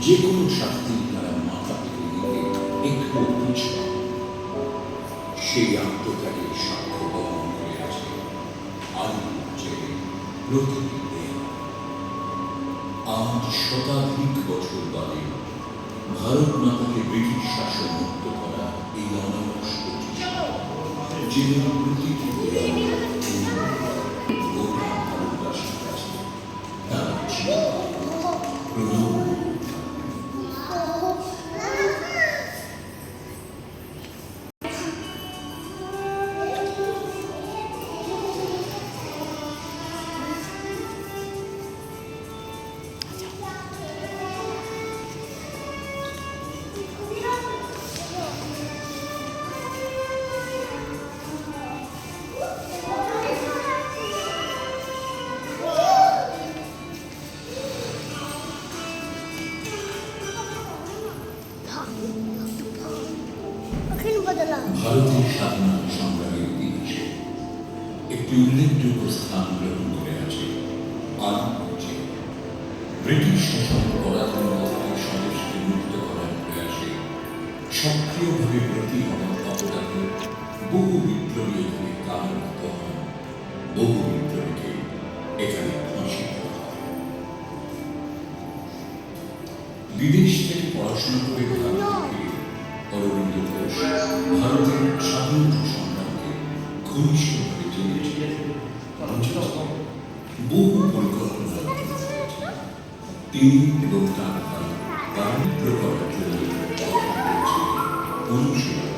যে কোনো শাস্তি তারা মাথা পেতে নিতে একটু পিছু সেই আত্মত্যাগের সাক্ষ্য বহন করে আছে আলু জেলে প্রতিটি দেহ। আজ শতাধিক বছর বাদে ভারত মাতাকে ব্রিটিশ শাসন মুক্ত করা এই অনাবশ প্রচেষ্টা জেলের প্রতিটি গোটা ভারতবাসীর কাছে তার প্রণব। ভারতের স্বাধীনতা সংগ্রামের ইতিহাসে একটি উল্লেখযোগ্য স্থান গ্রহণ করে আছে আলিপুর জেল। ব্রিটিশ শাসন পরাধীনতা থেকে স্বদেশকে মুক্ত করার প্রয়াসে সক্রিয়ভাবে ব্রতী হওয়ার অবদানে বহু বিপ্লবী এখানে কারারত হন, বহু বিপ্লবীকে এখানে ফাঁসি দেওয়া হয়। বিদেশ থেকে পড়াশোনা করে ভারতে অরবিন্দ ঘোষ ভারতের স্বাধীনতা সংগ্রামকে ঘনিষ্ঠভাবে জেনেছিলেন। বহু পরিকল্পনা তিনি এবং তার ভাই বাণিজ্য করার জন্য অনুশীলন।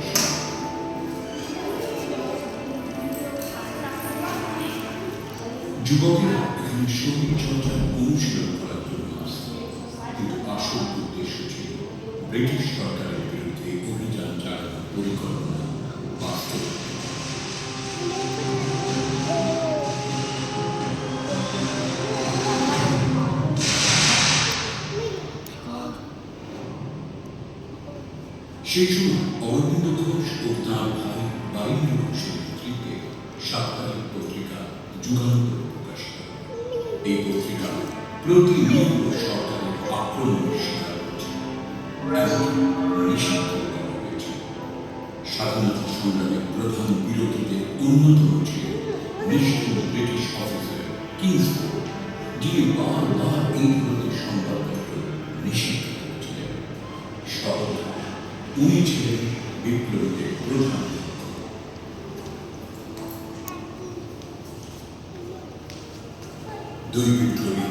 যুবকেরা এখানে শরীর চর্চার অনুশীলন করার জন্য আসত, কিন্তু আসল উদ্দেশ্য ছিল ব্রিটিশ সরকারের বিরুদ্ধে অভিযান চালানোর পরিকল্পনা বাস্তব। সেই সময় অরবিন্দ ঘোষ ও তাঁর ভাই বারীন্দ্র ঘোষের নেতৃত্বে সাপ্তাহিক পত্রিকা যুগান্তর প্রকাশিত। এই পত্রিকা প্রতিনিয়ত সরকারের আক্রমণের শিকার হচ্ছে, নিষিদ্ধ করা হয়েছে। স্বাধীনতা সংগ্রামের প্রধান বিরোধীদের অন্যতম ছিলেন নিষ্ঠুর ব্রিটিশ অফিসার কিংসফোর্ড, যিনি বারবার এই ধরনের সংবাদপত্র নিষিদ্ধ করেছিলেন। সর্বদা উনি ছিলেন বিপ্লবীদের প্রধান। দুই বিপ্লবী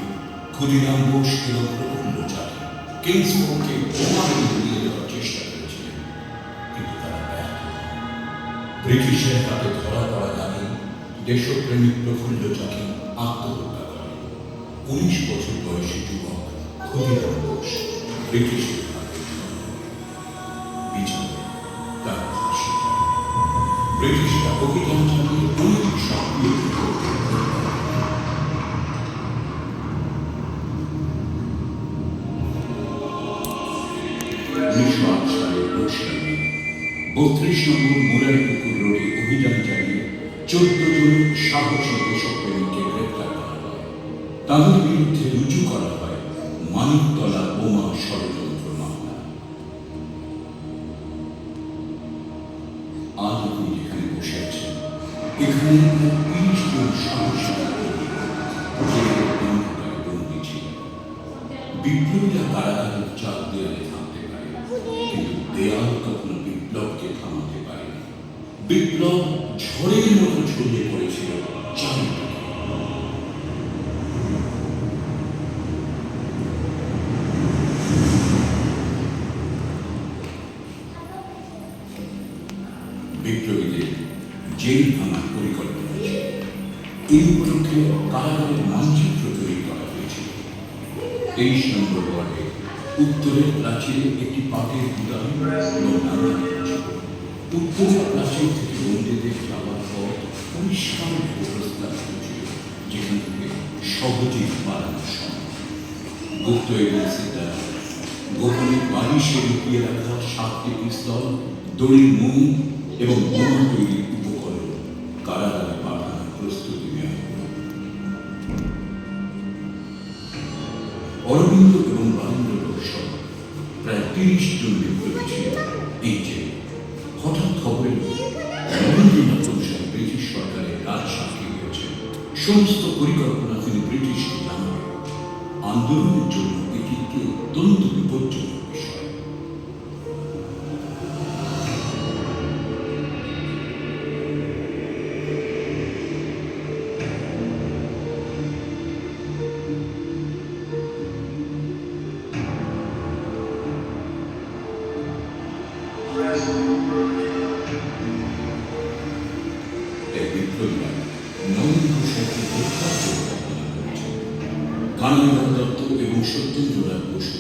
ক্ষুদিরাম বোস এবং প্রফুল্ল চাকি কিংসফোর্ডকে বোমা দিয়ে দেওয়ার চেষ্টা করেছিলেন, কিন্তু তারা ব্যর্থ হন। ব্রিটিশের হাতে ধরা পড়ার আগে দেশপ্রেমিক প্রফুল্ল চাকি আত্মহত্যা করেন। 19 বছর বয়সী যুবক ক্ষুদিরাম বোস ব্রিটিশের হাতে বিচারে তার ফাঁসি। ব্রিটিশরা অভিযান চালিয়ে অনেক সক্রিয় সালে 32 নম্বর মুরারিপুকুর রোডে অভিযান চালিয়ে 14 জন সাহসী দেশপ্রেমীকে গ্রেপ্তার করা হয়। তাদের বিরুদ্ধে রুজু করা হয় মানিকতলা বোমা ষড়যন্ত্র মামলা। আজ আপনি যেখানে বসে আছেন, এখানে 30 জন সাহসী বন্দী ছিলেন। বিপ্লবীরা কারাগারের চার দেয়ালে থামতে পারে, কিন্তু দেয়াল কখনো বিপ্লবকে থামাতে পারেনি। বিপ্লব ঝড়ের মতো ছড়িয়ে পড়েছিল চারিদিকে। বিপ্লবীদের জেল ভাঙার পরিকল্পনা ছিল। এই উপলক্ষে কারাগারের মানচিত্র তৈরি করা হয়েছিল। 23 নম্বর ওয়ার্ডে উত্তরের প্রাচীরে একটি পাটের গুদাম এবং নানা ছিল। উত্তরের প্রাচীর থেকে বন্দীদের যাওয়ার পথ পরিষ্কার প্রস্তাবিত ছিল, যেখান থেকে সহজেই পালানো সম্ভব। গুপ্ত এজেন্সির দ্বারা গোপনে বালিশে লুকিয়ে রাখা 7টি পিস্তল, দড়ির মুখ এবং বোমা তৈরির উপকরণ কারাগারে পাঠানোর প্রস্তুতি নেওয়া হল। অরবিন্দ এবং বারীন্দ্র ঘোষ 30 জন বিপ্লবী ছিল এই জেলে। হঠাৎ খবর এলো রবীন্দ্রনাথ ঘোষের ব্রিটিশ সরকারের রাজসাক্ষী হয়েছে। সমস্ত পরিকল্পনা তিনি ব্রিটিশকে জানাবেন। আন্দোলনের জন্য এটি একটি অত্যন্ত বিপজ্জনক বিষয়। বিপ্লবীরা নরেন ঘোষালকে হত্যার পরিকল্পনা করেছে। কানাইলাল দত্ত এবং সত্যেন্দ্রনাথ বসু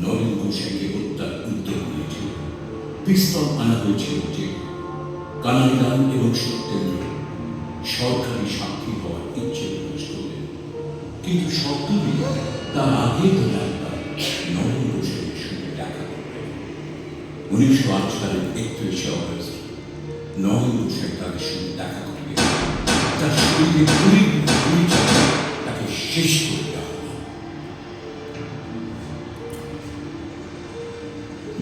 নরেন ঘোষালকে হত্যার উদ্যোগ নিয়েছিল। পিস্তল আনা হয়েছিল যে কানাইলাল এবং সত্যেন্দ্র সরকারি সাক্ষী হওয়ার ইচ্ছে প্রকাশ করলেন, কিন্তু শর্ত দিল তার আগে তারা একবার নরেন ঘোষালের সঙ্গে দেখা করবেন। 1908 সালের 31 অগস্ট নরেন ঘোষাল তাদের সঙ্গে দেখা করলেন। তার শরীরে তাকে শেষ করে দেওয়া হল।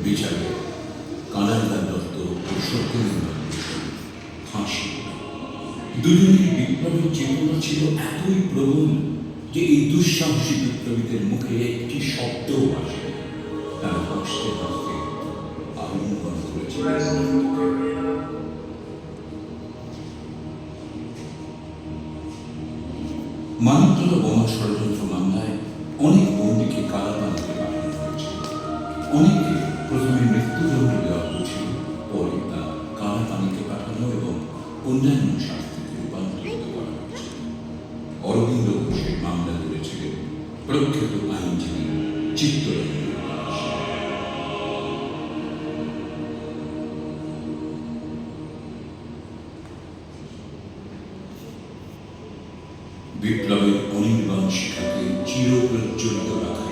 বিচারে কানাইলাল দত্ত ও সত্যেন্দ্রনাথ বসুর ফাঁসি। দুজনের বিপ্লবের চেতনা ছিল এতই প্রবল যে এই দুঃসাহসী বিপ্লবীদের মুখে একটি শব্দও আসে। তারা হাসতে হাসতে আলিঙ্গন করেছিলেন। মানিকতলা বোমা ষড়যন্ত্র মামলায় অনেক বন্দীকে কারাবান্ধিতে পাঠানো হয়েছিল। অনেককে প্রথমে মৃত্যুদণ্ড দেওয়া হয়েছিল, পরে তা কারাবান্ধিতে পাঠানো এবং অন্যান্য শাস্তিতে রূপান্তরিত করা হয়েছিল। অরবিন্দ ঘোষের মামলা করেছিলেন প্রখ্যাত আইনজীবী চিত্তরঞ্জন দাস। বিপ্লবের অনির্বাণ শিখাকে চিরপ্রজ্বলিত রাখা